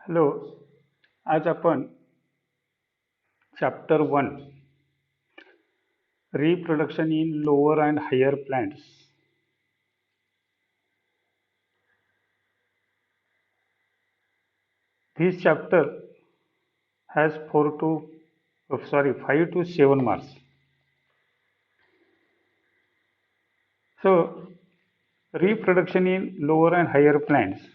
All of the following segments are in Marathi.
हॅलो. आज आपण chapter 1 reproduction in lower and higher plants. This chapter has 5 to 7 marks. So, reproduction in lower and higher plants.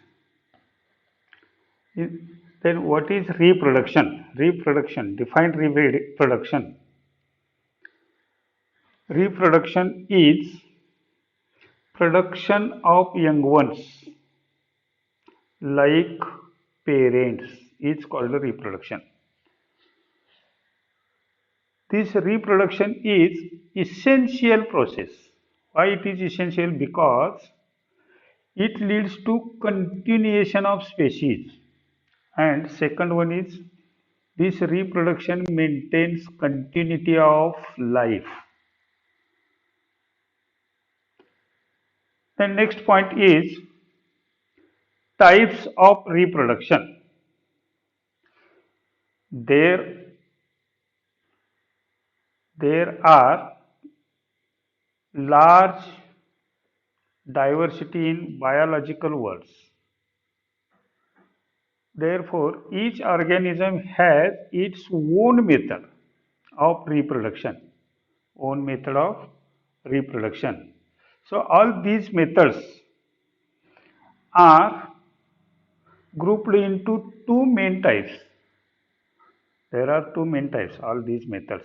Then what is reproduction? Reproduction, define reproduction. Reproduction is production of young ones like parents is called reproduction. This reproduction is essential process. Why it is essential? Because it leads to continuation of species, and second one is this reproduction maintains continuity of life. The next point is types of reproduction. There are large diversity in biological worlds. Therefore, each organism has its own method of reproduction. Own method of reproduction. So, all these methods are grouped into two main types. There are two main types, all these methods.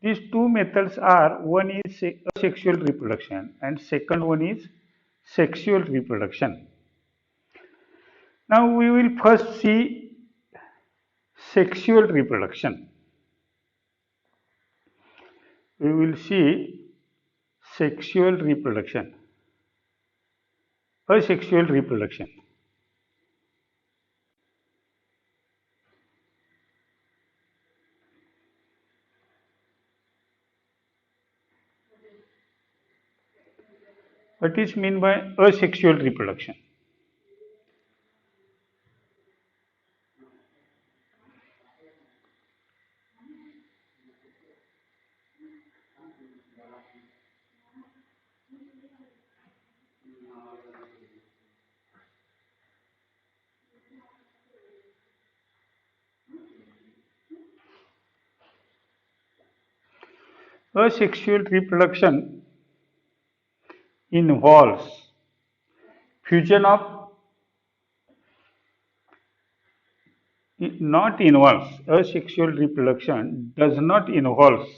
These two methods are, one is asexual reproduction and second one is sexual reproduction. Now we will first see sexual reproduction. We will see sexual reproduction. Asexual reproduction. What is meant by asexual reproduction? Asexual reproduction involves fusion of not involves asexual reproduction does not involves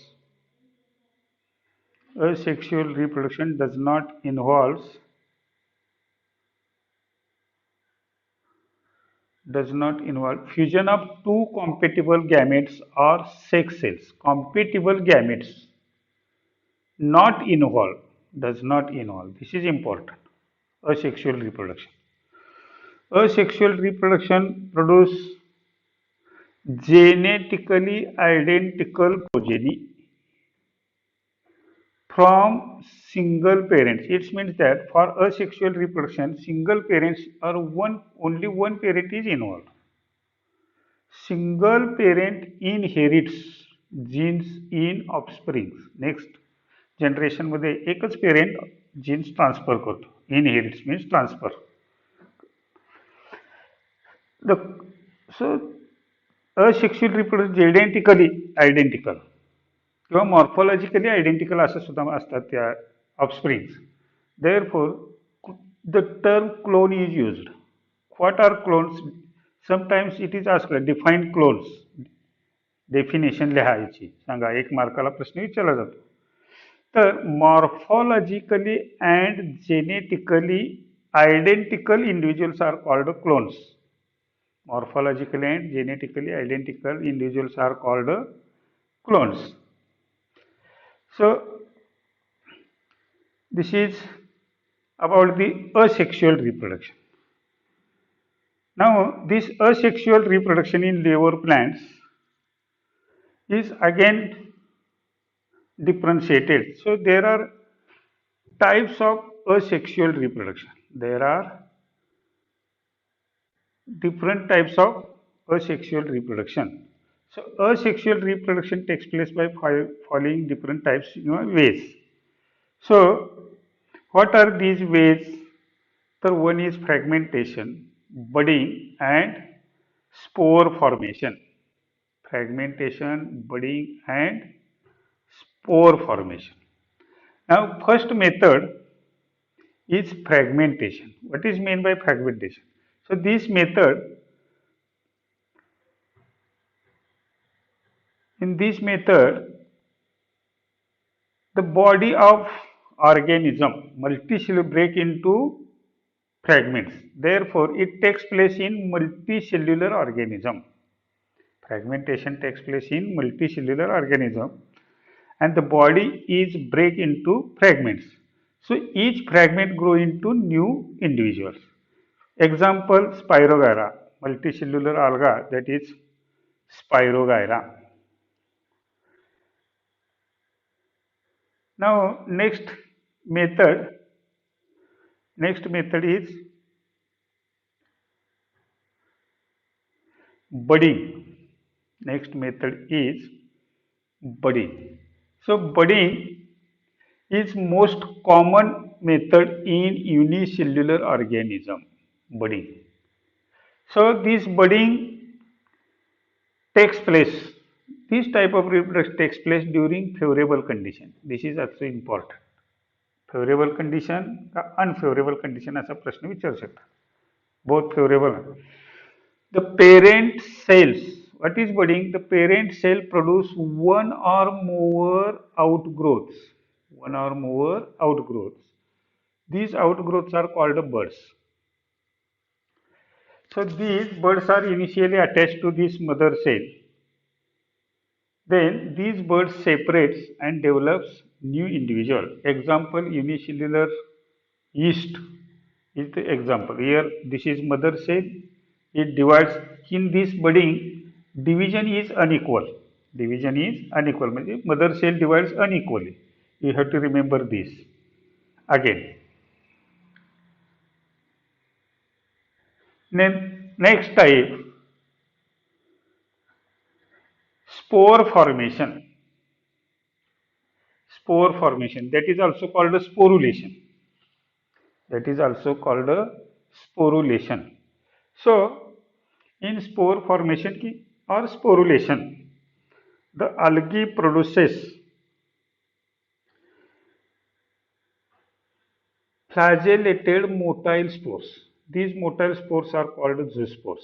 asexual reproduction does not involves does not involve fusion of two compatible gametes or sex cells. Compatible gametes not involve does not involve. This is important. Asexual reproduction. Asexual reproduction produce genetically identical progeny from single parents. It means that for asexual reproduction, single parents or only one parent is involved. Single parent inherits genes in offspring. Next generation मध्ये एकच पेरेंट जीन्स ट्रान्सफर करतो. Inherits means transfer. So asexual reproduction genetically identical किंवा मॉर्फॉलॉजिकली आयडेंटिकल असं सुद्धा असतात त्या offsprings. Therefore, the term clone is used. What are clones? Sometimes it is asked, define clones. Definition लिहायची सांगा, एक मार्काला प्रश्न विचारला जातो. तर morphologically and genetically identical individuals are called clones. Morphologically and genetically identical individuals are called clones. So, this is about the asexual reproduction. Now, this asexual reproduction in lower plants is again differentiated. So, there are types of asexual reproduction. There are different types of asexual reproduction. So asexual reproduction takes place by following different types, ways. So what are these ways? The one is fragmentation, budding, and spore formation. Fragmentation, budding, and spore formation. Now, first method is fragmentation. What is meant by fragmentation? So, in this method, the body of organism multicellular break into fragments. Therefore, it takes place in multicellular organism. Fragmentation takes place in multicellular organism, and the body is break into fragments. So each fragment grow into new individuals. Example, Spirogyra, multicellular alga, that is Spirogyra. Now method next method is budding. Next method is budding. So budding is most common method in unicellular organism. Budding. So this budding takes place. This type of reproduction takes place during favorable condition. This is also important. Favorable condition का unfavorable condition असा प्रश्न विचारू शकता. Both favorable. The parent cells. What is budding? The parent cell produce one or more outgrowths. One or more outgrowths. These outgrowths are called buds. So these buds are initially attached to this mother cell. Then these buds separates and develops new individual. Example, unicellular yeast is the example. Here this is mother cell. It divides. In this budding, division is unequal. Division is unequal. Mother cell divides unequally. You have to remember this again. Next type, spore formation. Spore formation, that is also called a sporulation. That is also called a sporulation. So, in spore formation or sporulation, the algae produces flagellated motile spores. These motile spores are called zoospores.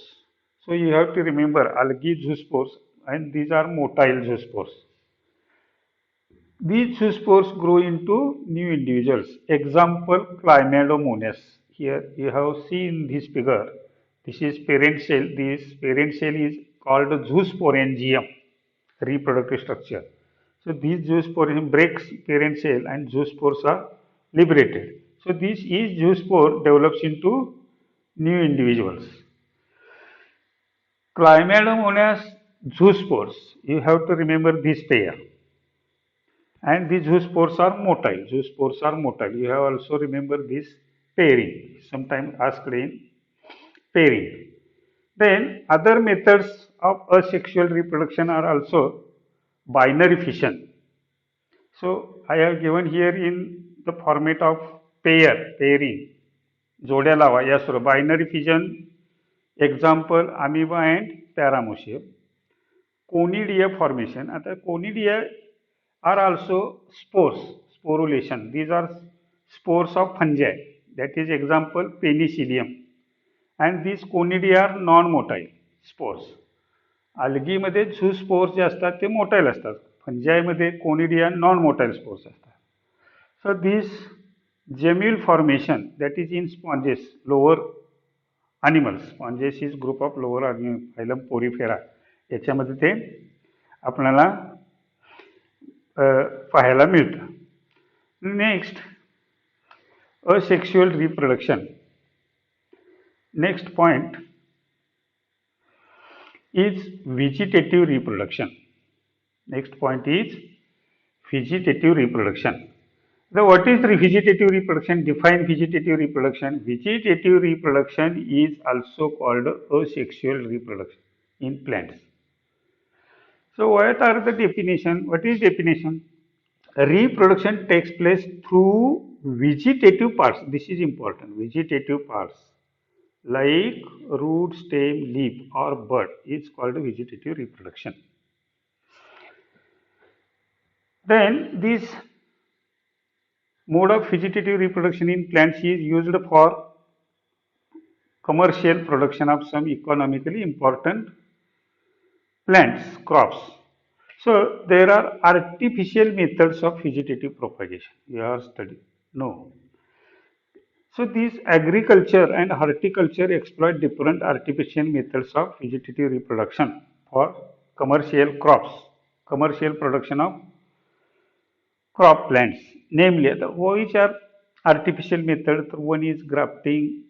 So you have to remember algae zoospores, and these are motile zoospores. These zoospores grow into new individuals. Example, Chlamydomonas. Here you have seen this figure. This is parent cell. This parent cell is called zoosporangium, reproductive structure. So these zoosporangium breaks parent cell and zoospores are liberated. So this each zoospore develops into new individuals. Chlamydomonas zoospores. You have to remember this pair. And these zoospores are motile. Zoospores are motile. You have also remember this pairing. Sometimes asked in pairing. Then other methods of asexual reproduction are also binary fission. So I have given here in the format of pairing. जोड्या लावा या स्वरूप binary fission. Example, amoeba and paramecia. Conidia formation. आता conidia are also spores, sporulation. These are spores of fungi. That is example, penicillium. And these conidia are non-motile spores. Algae मध्ये zoospores जे असतात ते motile असतात. Fungi मध्ये conidia non-motile spores असतात. So this gemule formation, that is in sponges, lower animals. Sponges is group of lower animals, phylum Porifera. याच्यामध्ये ते आपल्याला पाहायला मिळतं. Next, asexual reproduction. Next point is vegetative reproduction. Next point is vegetative reproduction. Now, what is vegetative reproduction? Define vegetative reproduction. Vegetative reproduction is also called asexual reproduction. in plants. So what are the definition? What is definition? Reproduction takes place through vegetative parts. This is important. Vegetative parts like root, stem, leaf or bud is called vegetative reproduction. Then this mode of vegetative reproduction in plants is used for commercial production of some economically important plants, crops. So there are artificial methods of vegetative propagation. You have studied. No. So these agriculture and horticulture exploit different artificial methods of vegetative reproduction for commercial crops, commercial production of crop plants. Namely, which are artificial methods? One is grafting,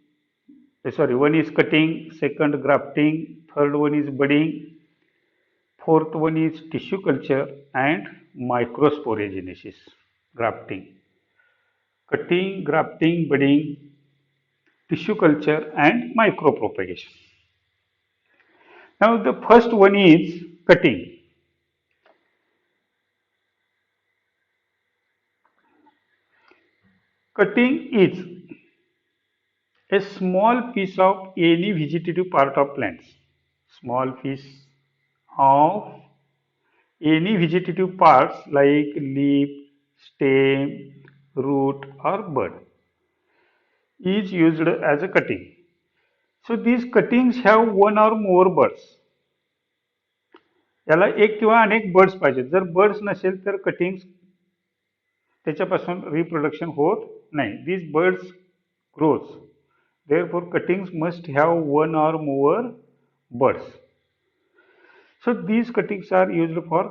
one is cutting, second grafting, third one is budding, fourth one is tissue culture and microsporogenesis, grafting. Cutting, grafting, budding, tissue culture and micropropagation. Now the first one is cutting. Cutting is a small piece of any vegetative part of plants. Small piece of any vegetative parts like leaf, stem, root or bud is used as a cutting. So these cuttings have one or more buds. याला एक किंवा अनेक बर्ड्स पाहिजेत. जर बर्ड्स नसेल तर कटिंग्स त्याच्यापासून रिप्रोडक्शन होत नाही. these birds grows. Therefore cuttings must have one or more buds. So these cuttings are used for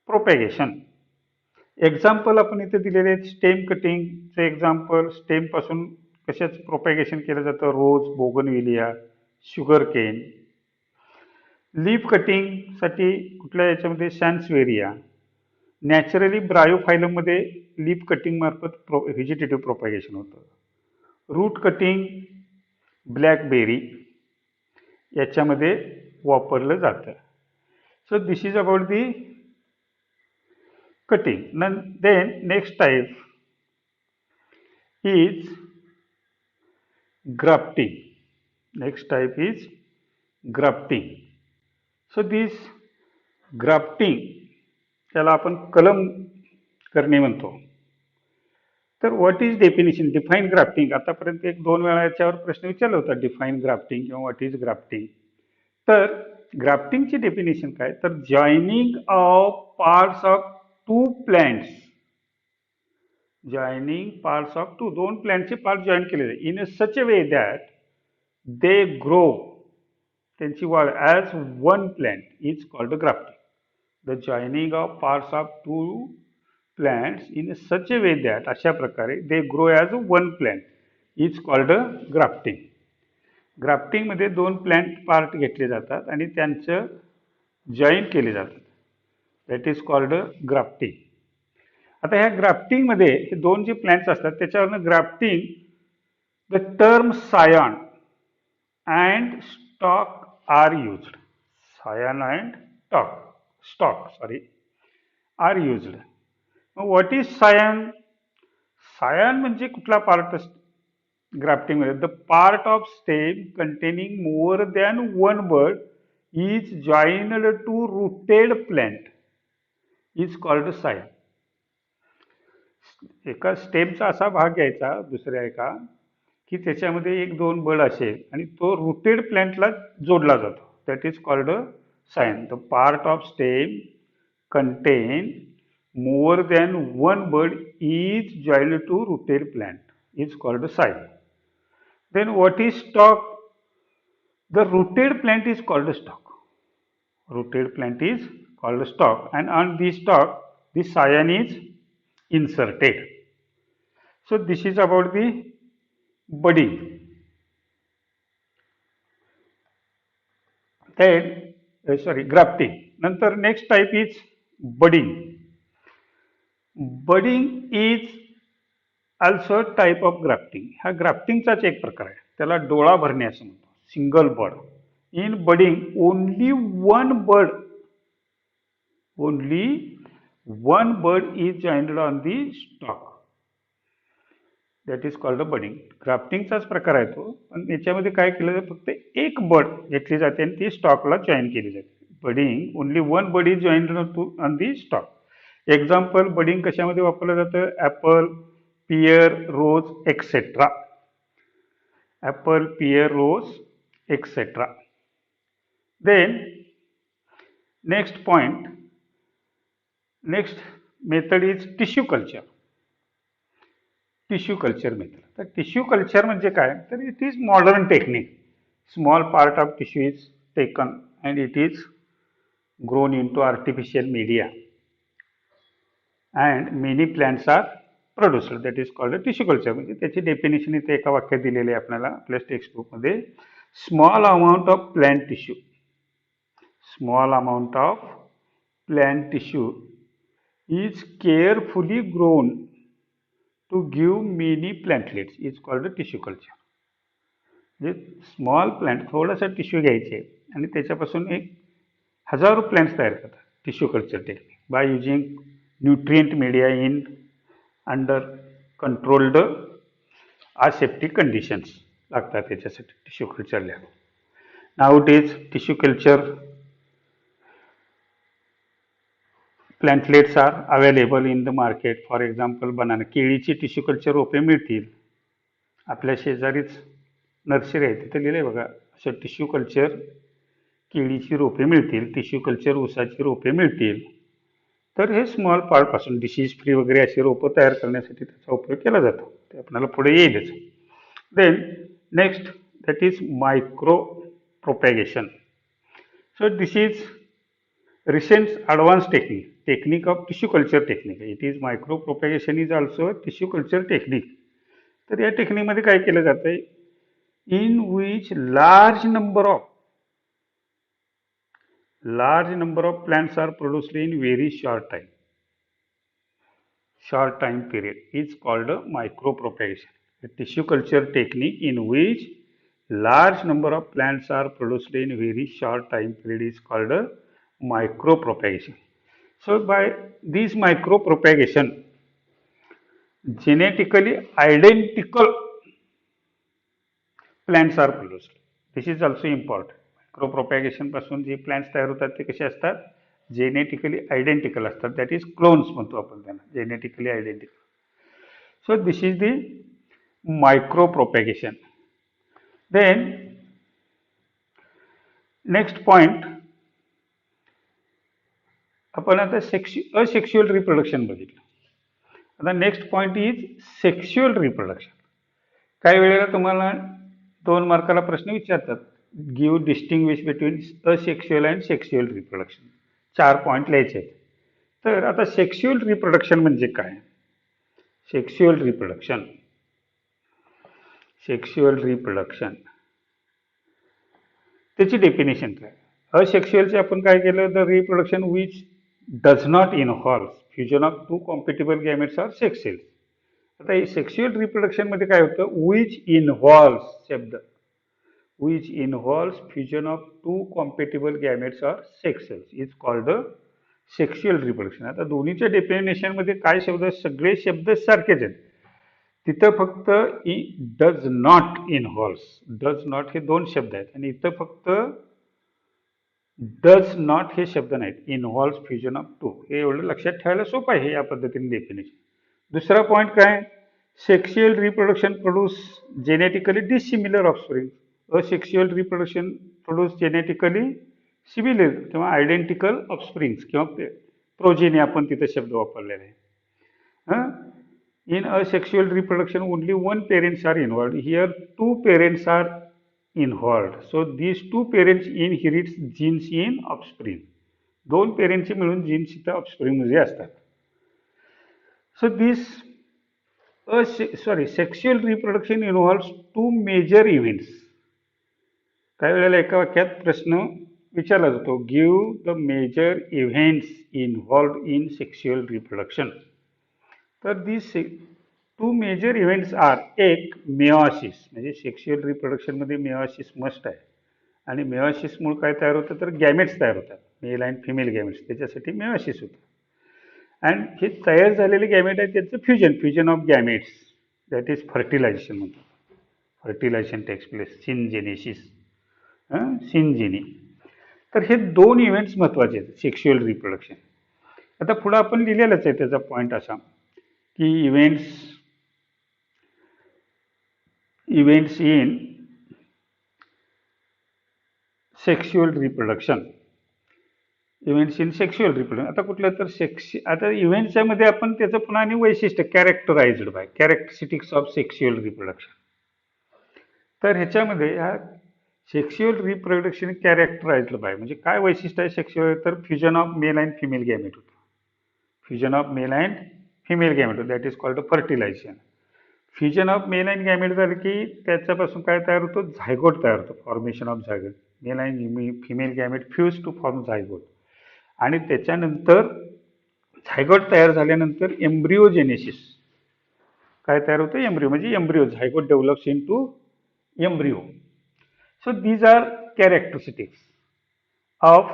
propagation. Example आपण इथे दिलेले आहेत. Stem कटिंगचे example. स्टेम पासून कशाच प्रोपॅगेशन केलं जातं? रोज, बोगनविलिया, शुगर केन. लीफ कटिंगसाठी कुठल्या याच्यामध्ये? सॅन्सवेरिया. नॅचरली ब्रायोफायलममध्ये लीफ कटिंग मार्फत व्हेजिटेटिव्ह प्रोपॅगेशन होतं. रूट कटिंग ब्लॅकबेरी याच्यामध्ये वापरलं जातं. So this is about the cutting. Then next type is grafting. Next type is grafting. So this grafting त्याला आपण कलम करणे म्हणतो. तर what is definition? Define grafting. आतापर्यंत एक दोन वेळा याच्यावर प्रश्न विचारला होता, डिफाईन ग्राफ्टिंग किंवा व्हॉट इज ग्राफ्टिंग. तर ग्राफ्टिंगची डेफिनेशन काय? तर joining of parts of two plants, joining parts of two, दोन प्लॅन्टचे पार्ट जॉईन केलेले in such a way that they grow, त्यांची वाढ as one plant is called grafting. The joining of parts of two plants in such a way that, अशा प्रकारे they grow as one plant is called grafting. ग्राफ्टिंगमध्ये दोन प्लॅन्ट पार्ट घेतले जातात आणि त्यांचं जॉईन केले जातात. That is called grafting. आता ह्या ग्राफ्टिंगमध्ये हे दोन जे प्लॅन्ट्स असतात त्याच्यावरनं grafting, the term scion and stock are used. Scion and stock are used. What is scion? Scion म्हणजे कुठला पार्ट ग्राफ्टिंगमध्ये? The part of stem containing more than one bud is joined to rooted plant is called scion. एका स्टेमचा असा भाग घ्यायचा दुसऱ्या एका की त्याच्यामध्ये एक दोन बड असेल आणि तो रूटेड प्लॅन्टला जोडला जातो. That is called scion. The part of stem contain more than one bud is joined to rooted plant is called scion. Then what is stock? The rooted plant is called stock. Rooted plant is called stalk, and on the stalk the scion is inserted. So this is about the budding. Then grafting. Nantar next type is budding. Budding is also a type of grafting. हा grafting चाच एक प्रकार आहे. त्याला डोळा भरणे असं म्हणतो. Single bud In budding, only one bird is joined on the stalk. That is called a budding. ग्राफ्टिंगचाच प्रकार आहे तो, पण याच्यामध्ये काय केलं जातं, फक्त एक बड घेतली जाते आणि ती स्टॉकला जॉईन केली जाते. Budding, only one bud is joined on the stock. Example, budding कशामध्ये वापरलं जातं? Apple, pear, rose etcetera. Apple, pear, rose etcetera. Then next point, next method is tissue culture. Tissue culture method. तर टिश्यू कल्चर म्हणजे काय? तर it is modern technique. Small part of tissue is taken and it is grown in to artificial media and many plants are produced. That is called a tissue culture. म्हणजे त्याची डेफिनेशन इथे एका वाक्यात दिलेली आहे आपल्याला आपल्या टेक्स्टबुकमध्ये. Small amount of plant tissue, small amount of plant tissue is carefully grown to give many plantlet is called tissue culture. म्हणजे स्मॉल प्लांट, थोडासा टिश्यू घ्यायचे आणि त्याच्यापासून एक हजारो प्लांट्स तयार करतात. Tissue culture technique by using nutrient media in under controlled aseptic conditions लागतात त्याच्यासाठी टिश्यू कल्चरला. Now it is tissue culture plantlets are available in the market. For example, banana, केळीची टिश्यू कल्चर रोपे मिळतील. आपल्या शेजारीच नर्सरी आहे, तिथे लिहिलं आहे बघा, असं टिश्यू कल्चर केळीची रोपे मिळतील, टिश्यू कल्चर ऊसाची रोपे मिळतील. तर हे स्मॉल पार्टपासून डिसीज फ्री वगैरे अशी रोपं तयार करण्यासाठी त्याचा उपयोग केला जातो. ते आपल्याला पुढे येईलच. Then next, that is micro propagation. So this is recent advanced technique of tissue culture technique. It is micro propagation is also a tissue culture technique. तर या टेक्निकमध्ये काय केलं जातं? In which large number of plants are produced in very short time period is called a micro propagation. A tissue culture technique in which large number of plants are produced in very short time period is called a micro propagation. So by this micro propagation, genetically identical plants are produced. This is also important. Micro propagation पासून जे प्लांट्स तयार होतात ते कसे असतात? जेनेटिकली आयडेंटिकल असतात. दॅट इज क्लोन्स म्हणतो आपण त्यांना, genetically identical. So this is the micro propagation. Then next point, आपण आता असेक्शुअल रिप्रोडक्शन बघितलं. आता next point is sexual reproduction. काही वेळेला तुम्हाला 2 मार्काला प्रश्न विचारतात, give distinguish between asexual and sexual reproduction. 4 point लिहायचे आहेत. तर आता सेक्शुअल रिप्रोडक्शन म्हणजे काय? सेक्शुअल रिप्रोडक्शन त्याची डेफिनेशन काय? असेक्शुअलचे आपण काय केलं? The reproduction which does not involve fusion of two compatible gametes or sex cells. आता हे सेक्शुअल रिप्रोडक्शन मध्ये काय होतं? which involves fusion of two compatible gametes or sex cells is called sexual reproduction. आता दोन्हीच्या डेफिनेशन मध्ये काय शब्द? सगळे शब्द सारखेच आहेत. तिथं फक्त डज नॉट हे 2 शब्द आहेत आणि इथं फक्त डज नॉट हे शब्द नाहीत. इन्व्हॉल्व्स फ्युजन ऑफ टू, हे एवढं लक्षात ठेवायला सोपं आहे या पद्धतीने डेफिनेशन. दुसरा पॉईंट काय? Sexual reproduction produce genetically dissimilar offspring. Asexual reproduction produce genetically similar किंवा आयडेंटिकल ऑफस्प्रिंग्स किंवा प्रोजेनी, आपण तिथे शब्द वापरलेले आहे. In asexual reproduction only 1 parents are involved. Here 2 parents are involved. So these 2 parents inherits genes in offspring. 2 पेरेंट्सचे मिळून जीन्स इथं ऑफस्प्रिंग मध्ये असतात. So this sexual reproduction involves 2 major events. काही वेळेला एका वाक्यात प्रश्न विचारला जातो, give the major events involved in sexual reproduction. तर दिस 2 मेजर इव्हेंट्स आर, एक मेओसिस, म्हणजे सेक्शुअल रिप्रोडक्शन मध्ये मेओसिस मस्ट आहे. आणि मेयोसिस मुळे काय तयार होतं तर गॅमेट्स तयार होतात, मेल अँड फिमेल गॅमेट्स, त्याच्यासाठी मेयोसिस होतं. अँड हे तयार झालेले गॅमेट आहेत त्याचं fusion of gametes, that is fertilization म्हणतो. Fertilization takes place, syngenesis, syngeny. तर हे दोन इव्हेंट्स महत्त्वाचे आहेत सेक्शुअल रिप्रोडक्शन. आता पुढं आपण लिहिलेलंच आहे त्याचा पॉईंट असा की events in sexual reproduction. Events in sexual reproduction, आता कुठलं तर आता इव्हेंट्सच्या मध्ये आपण त्याचं पुन्हा आणि वैशिष्ट्य characterised by characteristics of sexual reproduction. तर ह्याच्यामध्ये ह्या सेक्शुअल रिप्रोडक्शन कॅरेक्टराइज्ड बाय म्हणजे काय वैशिष्ट्य आहे सेक्शुअल, तर fusion of male and female gamete होतं. Fusion of male and female gamete होतं, that is called fertilisation. Fusion of male and gamete झालं की त्याच्यापासून काय तयार होतो, झायगोट तयार होतो, formation of zygote. Male and female gamete fuse to form zygote. आणि त्याच्यानंतर झायगोट तयार झाल्यानंतर एम्ब्रिओजेनेसिस काय तयार होतं, एम्ब्रिओ म्हणजे embryo, zygote develops in to embryo. So these are characteristics of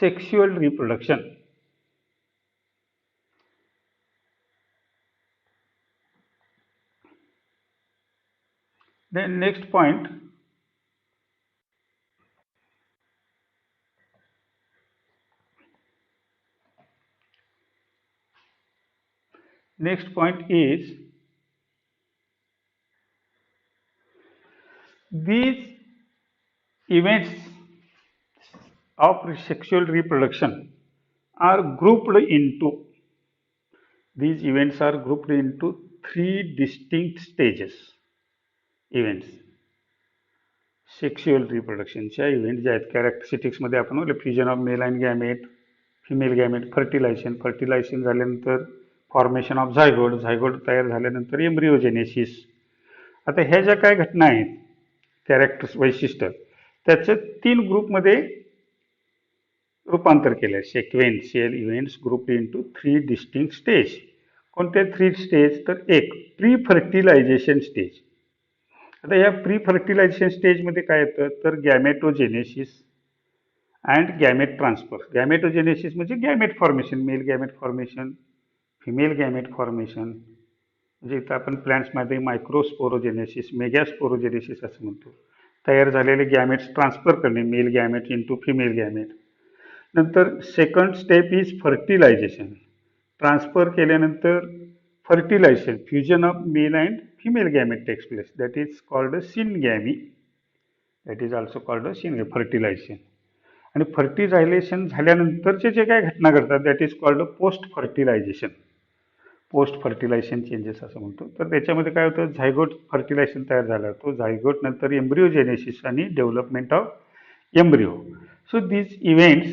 sexual reproduction. Then next point, is these events of sexual reproduction are grouped into three distinct stages. Events sexual रिप्रोडक्शनच्या इव्हेंट जे आहेत कॅरेक्टरिस्टिक्समध्ये आपण बोलले fusion of male and gamete, female gamete, fertilisation झाल्यानंतर फॉर्मेशन ऑफ झायगोट तयार झाल्यानंतर एम्ब्रिओजेनेसिस. आता ह्या ज्या काय घटना आहेत कॅरेक्टर्स वैशिष्ट्य त्याचे 3 ग्रुपमध्ये रूपांतर केलं आहे. Sequential events group into 3 distinct stage. कोणते 3 स्टेज, तर एक प्री फर्टिलायझेशन स्टेज. आता या प्री फर्टिलायझेशन स्टेजमध्ये काय येतं तर गॅमेटोजेनेसिस अँड गॅमेट ट्रान्सफर. गॅमेटोजेनेसिस म्हणजे gamete formation, mail gamete formation, female gamete formation. म्हणजे इथं आपण प्लॅन्ट्समध्ये मायक्रोस्पोरोजेनेसिस, मेगास्पोरोजेनेसिस असं म्हणतो. तयार झालेले गॅमेट्स ट्रान्सफर करणे, male gamete into female gamete. नंतर second step is fertilisation. Transfer केल्यानंतर fertilisation, fusion of male and female gamete takes place, that is called a syngamy, that is also called a syngamy, fertilization. आणि फर्टिलायझेशन झाल्यानंतरचे जे काय घटना घडतात that is called post fertilisation changes असं म्हणतो. तर त्याच्यामध्ये काय होतं, झायगोट फर्टिलायझेशन तयार झाला, तो झायगोट नंतर एम्ब्रिओजेनेसिस आणि development of embryo. So these events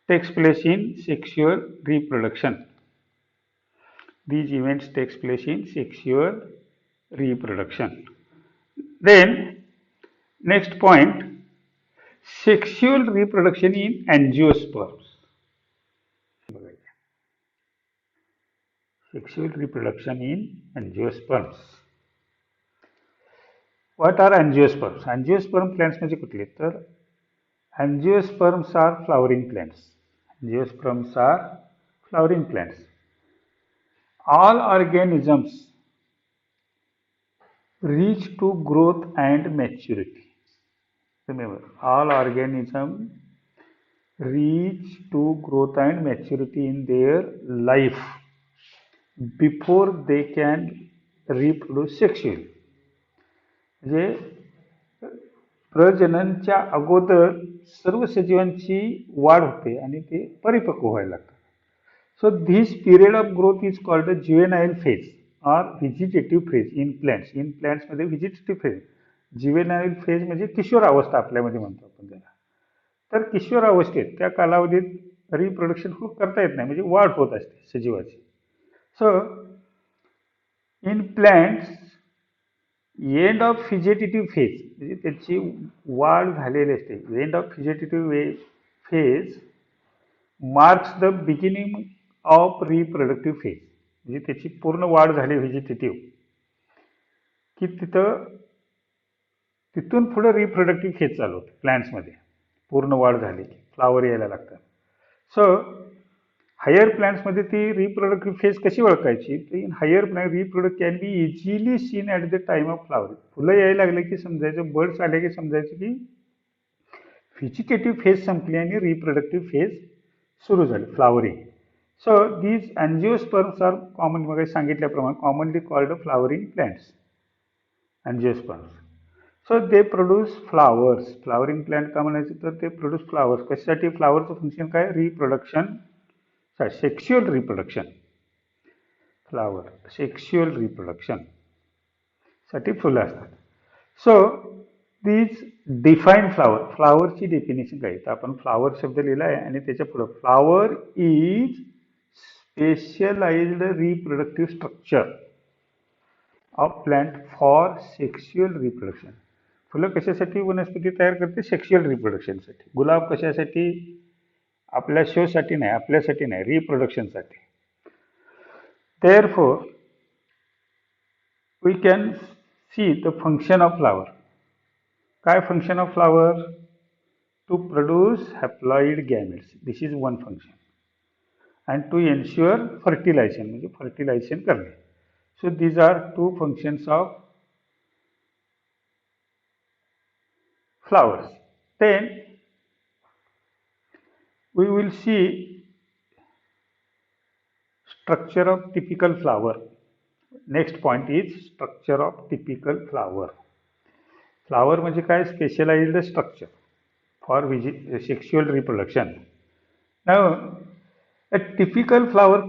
takes place in sexual reproduction. These events takes place in sexual reproduction. Then next point, sexual reproduction in angiosperms. Sexual reproduction in angiosperms. What are angiosperms? Angiosperm plants म्हणजे कुठले, तर angiosperms are flowering plants. Angiosperms are flowering plants. All organisms reach to growth and maturity. Remember, all organisms reach to growth and maturity in their life before they can reproduce sexually. म्हणजे प्रजननच्या अगोदर सर्व सजीवांची वाढ होते आणि ते परिपक्व व्हायला लागतात. So this period of growth is called a juvenile phase or vegetative phase in plants. In plants मध्ये vegetative phase, juvenile phase म्हणजे किशोर अवस्था आपल्यामध्ये म्हणतो आपण त्याला. तर किशोर अवस्थेत त्या कालावधीत रिप्रोडक्शन खूप करता येत नाही, म्हणजे वाढ होत असते सजीवाची. So in plants end of vegetative phase म्हणजे त्याची वाढ झालेली असते. End of vegetative phase marks the beginning of reproductive phase, म्हणजे त्याची पूर्ण वाढ झाली व्हेजिटेटिव्ह की तिथून पुढे रिप्रोडक्टिव्ह फेज चालू होते प्लांट्समध्ये. पूर्ण वाढ झाली की फ्लावर यायला लागतात. सो हायर प्लांट्समध्ये ती रिप्रोडक्टिव्ह फेज कशी ओळखायची? तर in higher plant reproduct can be easily seen at the time of flower. फुलं यायला लागले की समजायचं, बर्ड्स आले की समजायचं की व्हेजिटेटिव्ह फेज संपली आणि रिप्रोडक्टिव्ह फेज सुरू झाली, flowering. So these angiosperms are common, मग सांगितल्याप्रमाणे commonly called flowering plants, angiosperms. So they produce flowers. Flowering plant का म्हणायचं तर ते प्रोड्यूस फ्लावर्स. कशासाठी? फ्लावरचं फंक्शन काय? Reproduction, sexual reproduction. Flower sexual reproduction साठी फुलं असतात. So these define flower. फ्लावरची डेफिनेशन काय? तर आपण फ्लावर शब्द लिहिला आहे आणि त्याच्या पुढे flower is specialised reproductive structure of plant for sexual reproduction. फुलं कशासाठी वनस्पती तयार करते? सेक्शुअल रिप्रोडक्शनसाठी. गुलाब कशासाठी? आपल्या शोसाठी नाही, आपल्यासाठी नाही, रिप्रोडक्शनसाठी. Therefore, we can see the function of flower. काय function of flower? To produce haploid gametes. This is one function. And to ensure fertilisation, म्हणजे फर्टिलायझेशन करणे. So these are two functions of flowers. Then we will see structure of typical flower. Next point is structure of typical flower. Flower म्हणजे काय? Specialized structure for sexual reproduction. Now, a typical flower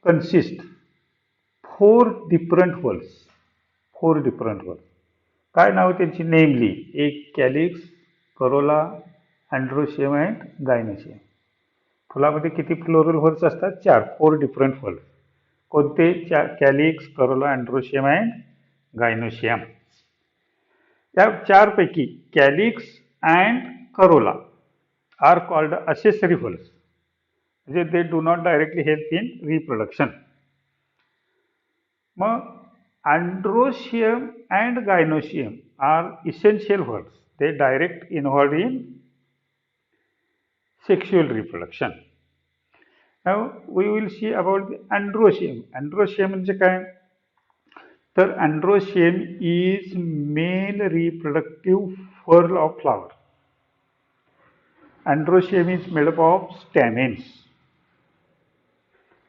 consists four different whorls. Four different whorls. काय नाव त्यांची? नेमली एक calyx, corolla, androecium and gynoecium. फुलामध्ये किती फ्लोरल व्हॉर्स असतात? 4. 4 डिफरंट व्हॉर्स. कोणते? Calyx, corolla, androecium and gynoecium. या 4 पैकी calyx and corolla are called accessory whorls, म्हणजे they do not directly help in reproduction. मग Androecium and Gynoecium are essential whorls. They direct involved in sexual reproduction. Now we will see about the Androecium. Androecium म्हणजे काय? तर Androecium is male reproductive whorl of flower. Androecium is made up of stamens.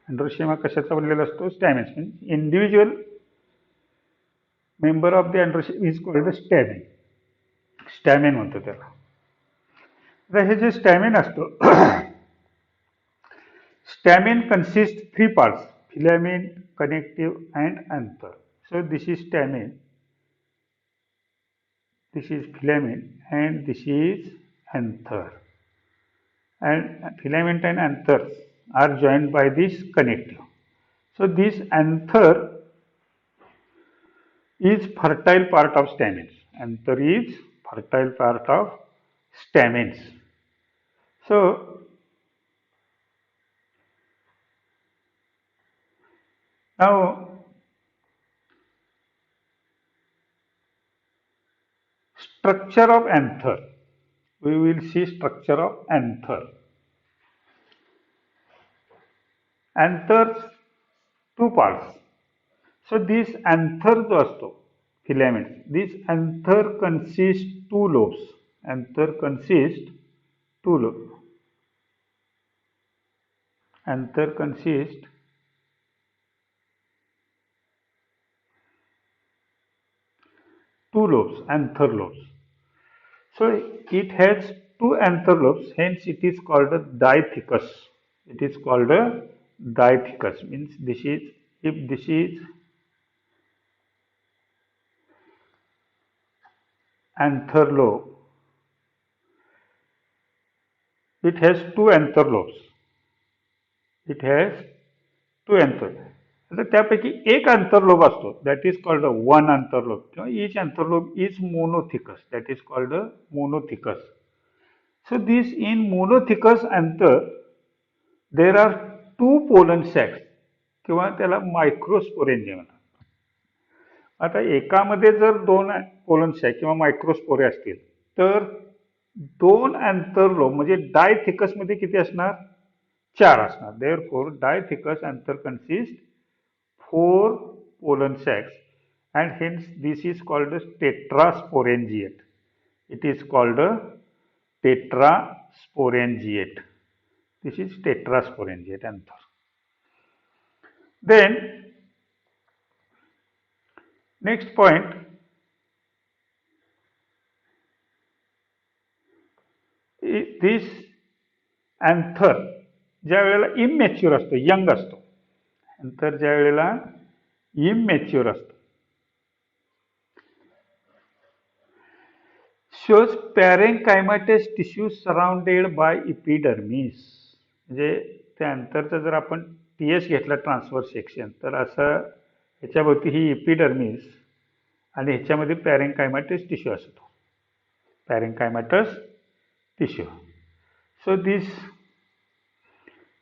Androecium हा कशाचा बनलेला असतो? स्टॅमेन्स. म्हणजे individual member of the androecium is called a stamen. Stamen म्हणतो त्याला. आता हे जे स्टॅमेन असतो, स्टॅमेन consist 3 parts: filament, connective and anther. So this is stamen, this is filament and this is anther. And filament and anthers are joined by this connective. So this anther is fertile part of stamens. Anther is fertile part of stamens. So now structure of anther. We will see structure of anther. Anthers 2 parts. So this anther जो असतो, filament, this anther consists 2 lobes. Anther consists 2 lobes. Anther consists two lobes, anther lobes. So it has 2 anther lobes, hence it is called a diathecus. It is called a diathecus, means this is, if this is anther lobe, it has 2 anther lobes. It has 2 anther. आता त्यापैकी एक अंतरलोब असतो, that is called one anther lobe, किंवा each anther lobe is monothecous, that is called monothecous. So this in monothecous anther there R 2 pollen sacks, किंवा त्याला मायक्रोस्पोरेंजिया म्हणतात. आता एकामध्ये जर 2 पोलन्स किंवा मायक्रोस्पोरे असतील तर 2 अँथरलोब म्हणजे डायथिकस मध्ये किती असणार? 4 असणार. Therefore dithecous anther consist 4 pollen sacs and hence this is called as tetrasporangiate. It is called a tetrasporangiate. This is tetrasporangiate anther. Then next point, this anther ज्या वेळेला इमॅच्युअर असतो, यंग असतो, anther ज्या वेळेला इमॅच्युअर असतो, shows parenchymatous tissue surrounded by epidermis. म्हणजे त्या अंतरचा जर आपण टीएस घेतला ट्रान्सव्हर्स सेक्शन तर असं ह्याच्याभोवती ही इपिडर्मिस आणि ह्याच्यामध्ये पॅरेंकायमॅटस टिश्यू असतो. Parenchymatous tissue. So this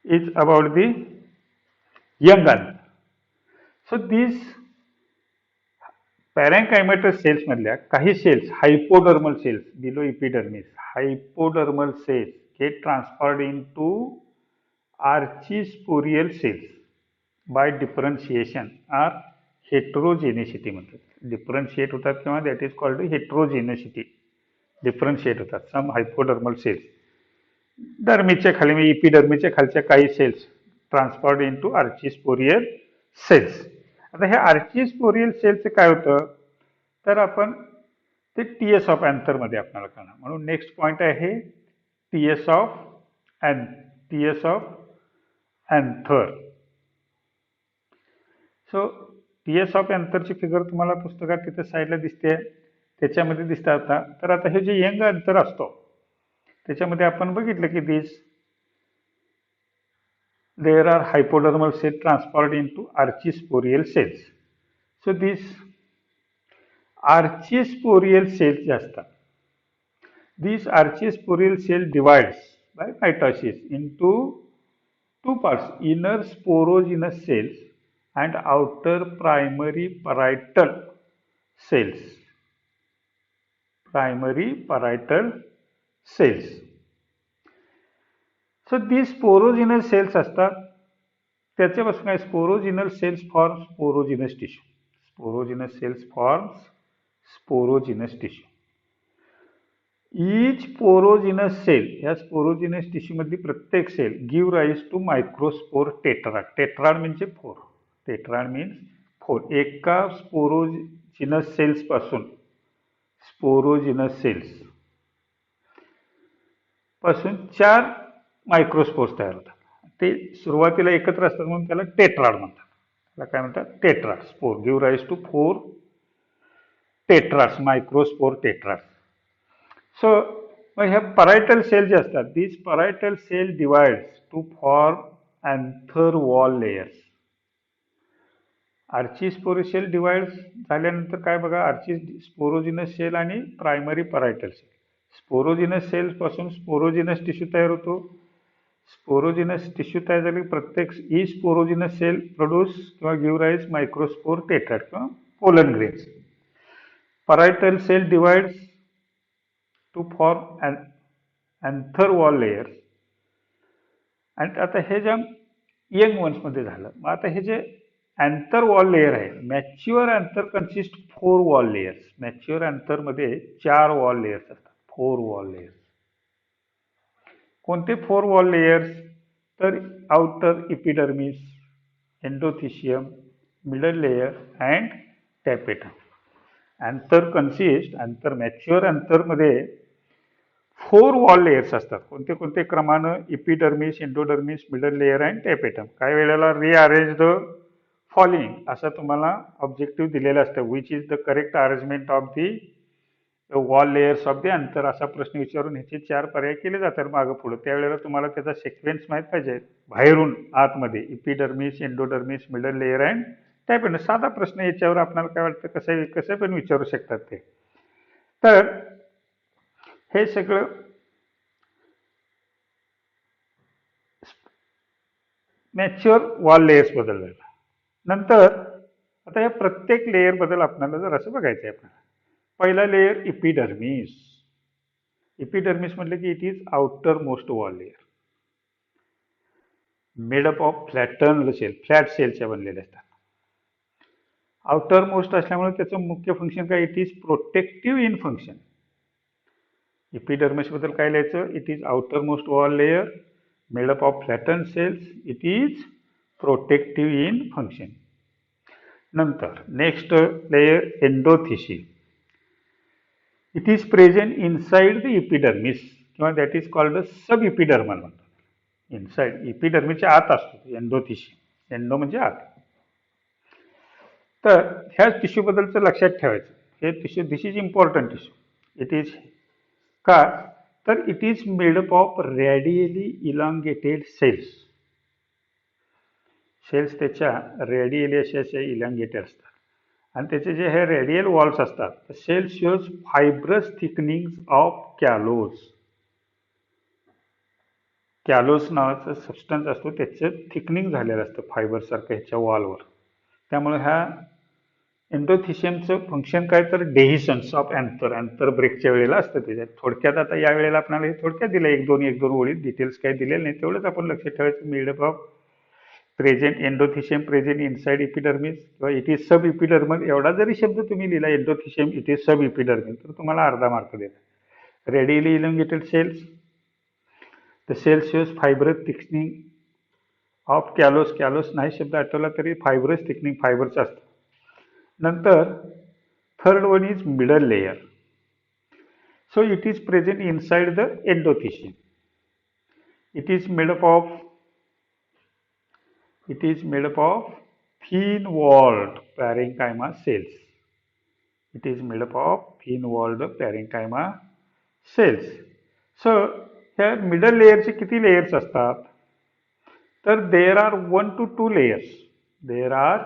is about the young anther. So this parenchymatous cells मधल्या काही cells, hypodermal cells below epidermis, hypodermal cells get transferred into archisporial cells by differentiation or heterogeneity म्हणतात. डिफरन्शिएट होतात किंवा दॅट इज कॉल्ड हेट्रोजेनिसिटी. डिफरन्शिएट होतात सम हायपोडर्मल सेल्स. डर्मीच्या खाली म्हणजे इपिडर्मीच्या खालच्या काही cells transferred into archesporial cells. आता ह्या आर्चिस्पोरियल सेल्सचं काय होतं तर आपण ते टीएस ऑफ अँथर मध्ये आपल्याला कळणार. म्हणून नेक्स्ट पॉइंट आहे TS of anther. So TS of अँथरची फिगर तुम्हाला पुस्तकात तिथे साईडला दिसते, त्याच्यामध्ये दिसतं. आता तर आता हे जे यंग अंतर असतो त्याच्यामध्ये आपण बघितलं की there are hypodermal cell transferred into archesporial cells. So this archesporial cells जे असतात, this archesporial cell divides by mitosis into two parts, inner sporogenous cells and outer primary parietal cells. Primary parietal cells. So these sporogenous cells असतात, त्याच्यापासून काय sporogenous cells form sporogenous tissue. Sporogenous cells forms sporogenous tissue. Each sporogenous cell, या sporogenous tissue मधली प्रत्येक sale give rise to microspore tetrad. Tetrad म्हणजे 4. Tetrad means 4. एका sporogenous cells पासून sporogenous cells पासून 4 मायक्रोस्पोर्स तयार होतात. ते सुरुवातीला एकत्र असतात म्हणून त्याला टेट्राड म्हणतात. त्याला काय म्हणतात? Tetrad. Spore give rise to 4 tetrads, microspore tetrad. So मग ह्या परायटल सेल जे असतात, these parietal cell divides to form anther wall layers. Archesporocell divides झाल्यानंतर काय बघा, स्पोरोजिनस सेल आणि primary parietal cell. Sporogenous cells पासून स्पोरोजिनस टिश्यू तयार होतो. स्पोरोजिनस टिश्यू तयार झाले प्रत्येक ई स्पोरोजिनस सेल प्रोड्यूस किंवा गिव्ह राईज मायक्रोस्पोर टेट्राड किंवा pollen grains. Parietal cell divides to form anther wall layers. आणि आता हे ज्या यंग वन्स मध्ये झालं, मग आता हे जे अँथर वॉल लेयर आहे, mature anther consist 4 wall layers. Mature anther मध्ये 4 वॉल लेयर्स असतात. 4 वॉल लेयर्स. कोणते 4 वॉल लेयर्स? तर outer epidermis, endothecium, middle layer and tapetum. Anther consist, anther mature anther मध्ये 4 वॉल लेयर्स असतात. कोणते कोणते क्रमानं? Epidermis, endodermis, middle layer and tapetum. काही वेळेला रिअरेंज द फॉलोइंग असं तुम्हाला ऑब्जेक्टिव्ह दिलेलं असतं, which is the correct arrangement of the wall layers of the anther. असा प्रश्न विचारून ह्याचे 4 पर्याय केले जातात मागं पुढं. त्यावेळेला तुम्हाला त्याचा सिक्वेन्स माहीत पाहिजे. बाहेरून आतमध्ये epidermis, endodermis, middle layer and tapetum. साधा प्रश्न याच्यावर आपल्याला काय वाटतं, कसं पण विचारू शकतात ते. तर हे सगळं मॅच्युअर वॉल लेयर्स बद्दल झालं. नंतर आता या प्रत्येक लेयर बद्दल आपल्याला जर असं बघायचं आहे आपल्याला. पहिला लेयर इपिडर्मिस. इपिडर्मिस म्हटलं की it is outer most wall layer, made up of flattened cell, flat सेलच्या बनलेले असतात. आउटर मोस्ट असल्यामुळे त्याचं मुख्य फंक्शन काय, it is protective in function. Epidermis बद्दल काय लिहायचं, it is outer most wall layer made up of flattened cells, it is protective in function. नंतर next layer endothecial. It is present inside the epidermis किंवा that is called sub epidermal म्हणतात. इनसाइड इपिडर्मिसच्या आत असतो एंडोथिसिल. एंडो म्हणजे आत. तर ह्या टिश्यू बद्दलचं लक्षात ठेवायचं, हे tissue this is important tissue. It is का, तर it is made up of radially elongated cells. Cells त्याच्या रेडियली अशा इलॉंगेटेड असतात आणि त्याचे जे हे रेडियल वॉल्स असतात, cells shows fibrous thickening of callose. Callose नावाचा सबस्टन्स असतो, त्याचं थिकनिंग झालेलं असतं फायबर सारखं ह्याच्या वॉलवर. त्यामुळे ह्या एंडोथिसियमचं फंक्शन काय, तर डेहिसन्स ऑफ अँथर, अँथर ब्रेकच्या वेळेला असतं त्याच्यात. थोडक्यात आता या वेळेला आपल्याला हे थोडक्यात दिलं, एक दोन ओळीत, डिटेल्स काही दिलेले नाही, तेवढंच आपण लक्षात ठेवायचं. Made up of present endothecium present inside epidermis किंवा इट इज सब इपिडर्मल, एवढा जरी शब्द तुम्ही लिहिला एंडोथिसियम इट इज सब इपिडर्मिल, तर तुम्हाला अर्धा मार्क देणार. Radially elongated cells, the cells shows fibrous thickening of callose. Callose नाही शब्द आठवला तरी फायब्रस थिकनिंग फायबरचं असतं. नंतर third one is middle layer. So it is present inside the endothecium. It is made up of thin walled parenchyma cells. It is made up of thin walled parenchyma cells. So ह्या मिडल लेयरचे किती लेयर्स असतात, तर there are 1 to 2 layers. There are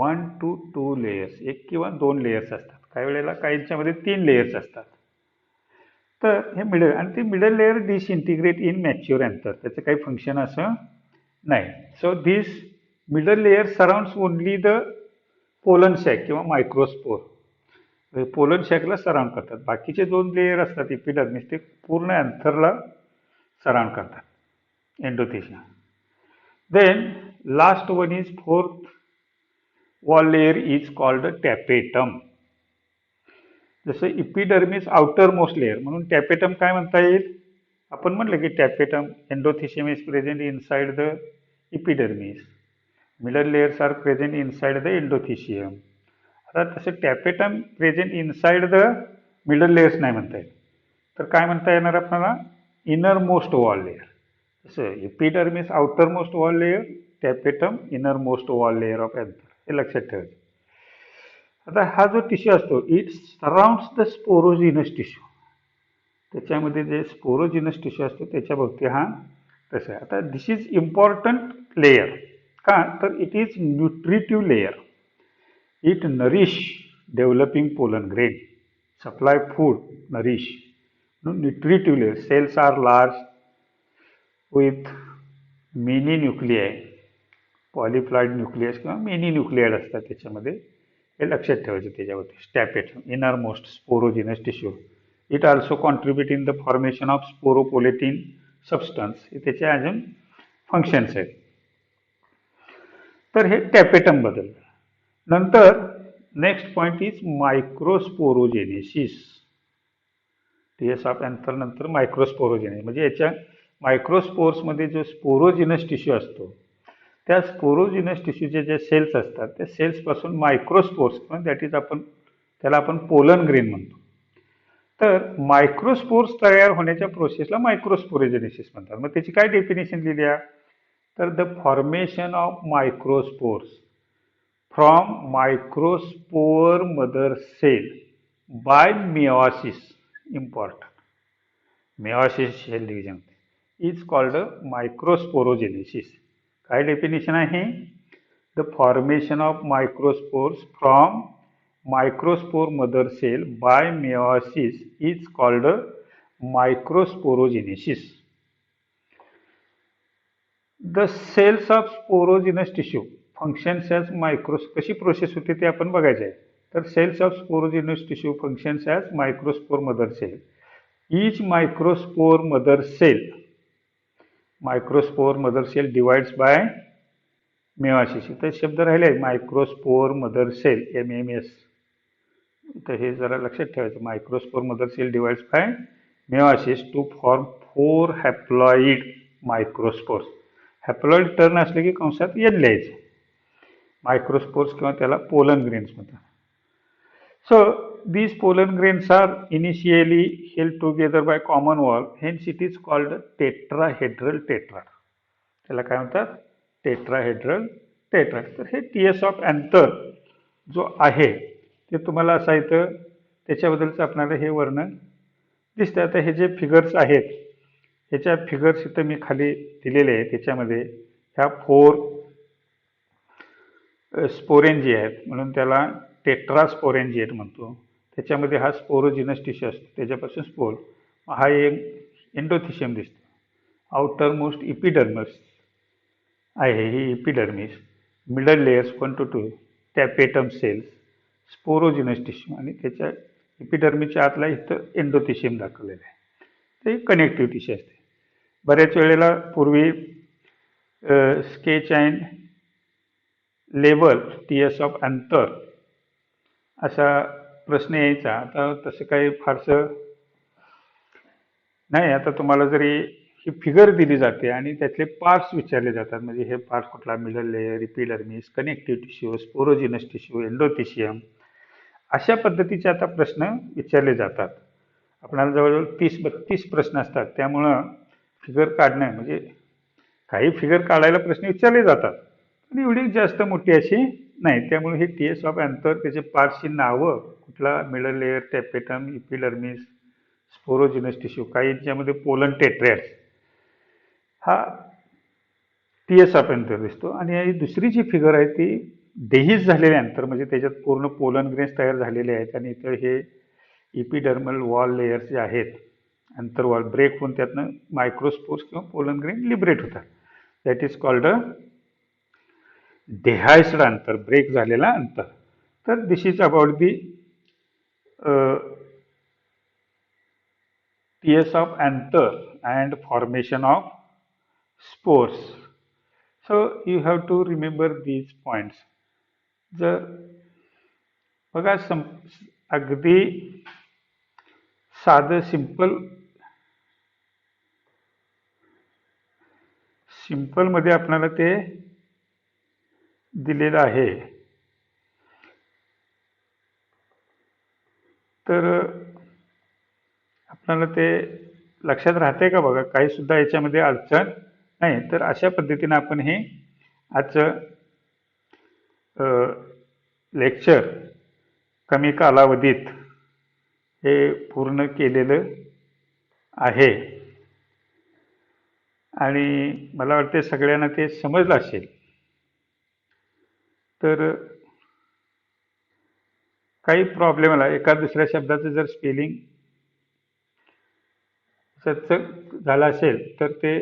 1 to 2 layers, एक किंवा दोन लेयर्स असतात. काही वेळेला काहींच्यामध्ये 3 लेयर्स असतात. तर हे मिडल, आणि ते middle layer disintegrate in mature anther, त्याचं काही फंक्शन असं नाही. So this middle layer surrounds only the pollen sac किंवा मायक्रोस्पोर. पोलन सॅकला सराउंड करतात. बाकीचे 2 लेयर असतात इपिडर्मिस, ते पूर्ण अँथरला सराउंड करतात endothecium. Then last one is fourth wall layer is called tapetum. जसं इपिडर्मिस आउटर मोस्ट लेयर म्हणून टॅपेटम काय म्हणता येईल, आपण म्हटलं की tapetum endothecium is present inside the epidermis, middle layers are present inside the endothecium. आता तसं tapetum present inside the middle layers नाही म्हणता येईल, तर काय म्हणता येणार आपल्याला, इनर मोस्ट वॉल लेयर. तसं epidermis outer most wall layer, tapetum inner most wall layer of anther, हे लक्षात ठेवायचं. आता हा जो टिश्यू असतो it surrounds the sporogenous tissue. त्याच्यामध्ये जे स्पोरोजिनस टिश्यू असतो त्याच्या भोवती हा तसं आहे. आता दिस इज इम्पॉर्टंट लेयर का, तर it is nutritive layer. It nourish developing pollen grain, supply food, nourish. Nutritive layer. Cells are large with many nuclei, polyploid nucleus किंवा मेनी न्यूक्लियाड असतात त्याच्यामध्ये, हे लक्षात ठेवायचं त्याच्यावरती. Tapetum inner most sporogenous tissue. It also contribute in the formation of sporopollenin substance, हे त्याचे अजून फंक्शन्स आहेत. तर हे टॅपेटम बद्दल. नंतर next point is microsporogenesis. TS of anther नंतर मायक्रोस्पोरोजेनेसिस, म्हणजे याच्या मायक्रोस्पोर्समध्ये जो स्पोरोजिनस टिश्यू असतो त्या स्पोरोजिनस टिश्यूचे जे सेल्स असतात त्या सेल्सपासून मायक्रोस्पोर्स किंवा दॅट इज त्याला आपण पोलन ग्रेन म्हणतो. तर मायक्रोस्पोर्स तयार होण्याच्या प्रोसेसला मायक्रोस्पोरोजेनेसिस म्हणतात. मग त्याची काय डेफिनेशन लिहिली आहे, तर the formation of microspores from microspore mother cell by meiosis, important, meiosis cell division is called microsporogenesis. काय डेफिनेशन आहे, the formation of microspores from microspore mother cell by meiosis is called microsporogenesis. The cells of sporogenous tissue functions as कशी प्रोसेस होते ते आपण बघायचे आहे. तर cells of sporogenous tissue functions as microspore mother cell. Each microspore mother cell divides by meiosis. इथे शब्द राहिले मायक्रोस्पोर मदर सेल MMS. तर हे जरा लक्षात ठेवायचं. Microspore mother cell divides by meiosis to form 4 haploid microspores. Haploid turn असले की कंसात एन लिहायचे. मायक्रोस्पोर्स किंवा त्याला पोलन ग्रेन्स म्हणतात. So these pollen grains are initially held together by common wall, hence it is called tetrahedral tetrad. त्याला काय म्हणतात? Tetrahedral tetrad. तर हे TS ऑफ अँथर जो आहे ते तुम्हाला असा इथं त्याच्याबद्दलचं आपल्याला हे वर्णन दिसतं. आता हे जे फिगर्स आहेत ह्याच्या फिगर्स इथं मी खाली दिलेले आहेत. त्याच्यामध्ये ह्या 4 स्पोरेंजी आहेत म्हणून त्याला टेट्रास्पोरेंजिएट म्हणतो. त्याच्यामध्ये हा स्पोरोजिनस टिश्यू असतो, त्याच्यापासून स्पोर. हा एक एंडोथिशियम दिसतो. आउटर मोस्ट इपिडर्मस आहे, ही epidermis. Middle layers 1 to 2 tapetum cells, sporogenous tissue, आणि त्याच्या इपिडर्मिसच्या आतला इथं एंडोथिशियम दाखवलेलं आहे. ते कनेक्टिव्ह टिश्यू असते. बऱ्याच वेळेला पूर्वी sketch and level TS of anther असा प्रश्न यायचा. आता तसं काही फारसं नाही. आता तुम्हाला जरी ही फिगर दिली जाते आणि त्यातले पार्ट्स विचारले जातात, म्हणजे हे पार्ट्स कुठला, middle layer, epidermis, connective tissue, sporogenous tissue, endothecium, अशा पद्धतीचे आता प्रश्न विचारले जातात. आपल्याला जवळजवळ 30-32 प्रश्न असतात. त्यामुळं फिगर काढणं म्हणजे काही फिगर काढायला प्रश्न विचारले जातात पण एवढी जास्त मोठी अशी नाही. त्यामुळे हे TS ऑफ अँथर, त्याचे पार्ट्सची नावं, कुठला middle layer, tapetum, epidermis, sporogenous tissue, काही याच्यामध्ये पोलन टेट्रॅड्स, हा TS ऑफ अँथर दिसतो. आणि दुसरी जी फिगर आहे ती डेहीज झालेले अँथर, म्हणजे त्याच्यात पूर्ण पोलन ग्रेन्स तयार झालेले आहेत आणि इतर हे इपिडर्मल वॉल लेयर्स जे आहेत, अँथर वॉल ब्रेक होऊन त्यातनं मायक्रोस्पोर्स किंवा पोलन ग्रेन लिबरेट होतात. That is called a dehisced anther, break झालेला अंतर. तर this is about the TS of anther and formation of spores. So you have to remember these points. जर बघा अगदी साधं सिंपलमध्ये आपल्याला ते दिलेलं आहे. तर आपल्याला ते लक्षात राहते का बघा, काही सुद्धा याच्यामध्ये अडचण नाही. तर अशा पद्धतीने आपण हे आजचं लेक्चर कमी कालावधीत हे पूर्ण केलेलं आहे आणि मला वाटते सगळ्यांना ते समजलं असेल. तर काही प्रॉब्लेम आला, एका दुसऱ्या शब्दाचं जर स्पेलिंग झालं असेल तर ते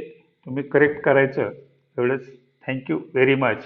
तुम्ही करेक्ट करायचं. एवढंच. Thank you very much.